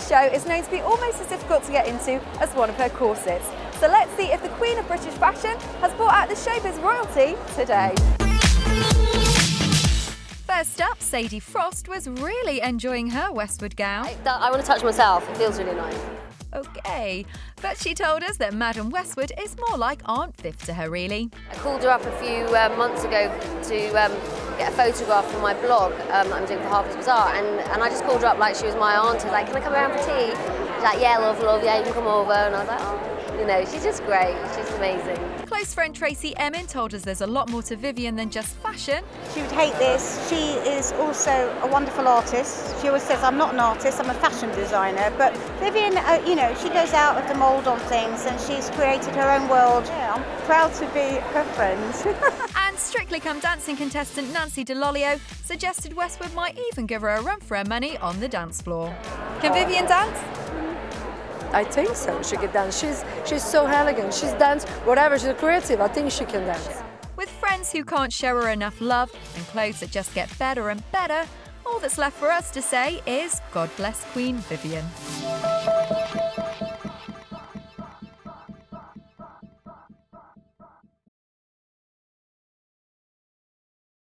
next show is known to be almost as difficult to get into as one of her corsets. So let's see if the Queen of British Fashion has brought out the showbiz royalty today. First up, Sadie Frost was really enjoying her Westwood gown. I want to touch myself, it feels really nice. Okay, but she told us that Madam Westwood is more like Aunt Viv to her, really. I called her up a few months ago to get a photograph for my blog that I'm doing for Harper's Bazaar, and I just called her up like she was my aunt. I was like, can I come around for tea? She's like, yeah, love, yeah, you can come over. And I was like, oh, you know, she's just great, she's amazing. Close friend Tracy Emin told us there's a lot more to Vivienne than just fashion. She would hate this. She is also a wonderful artist. She always says, I'm not an artist, I'm a fashion designer. But Vivienne, you know, she goes out of the mould on things and she's created her own world. Yeah, I'm proud to be her friend. And Strictly Come Dancing contestant Nancy Dell'olio suggested Westwood might even give her a run for her money on the dance floor. Can Vivienne dance? I think so, she can dance. She's so elegant, she's danced, whatever, she's creative, I think she can dance. With friends who can't show her enough love and clothes that just get better and better, all that's left for us to say is God bless Queen Vivienne.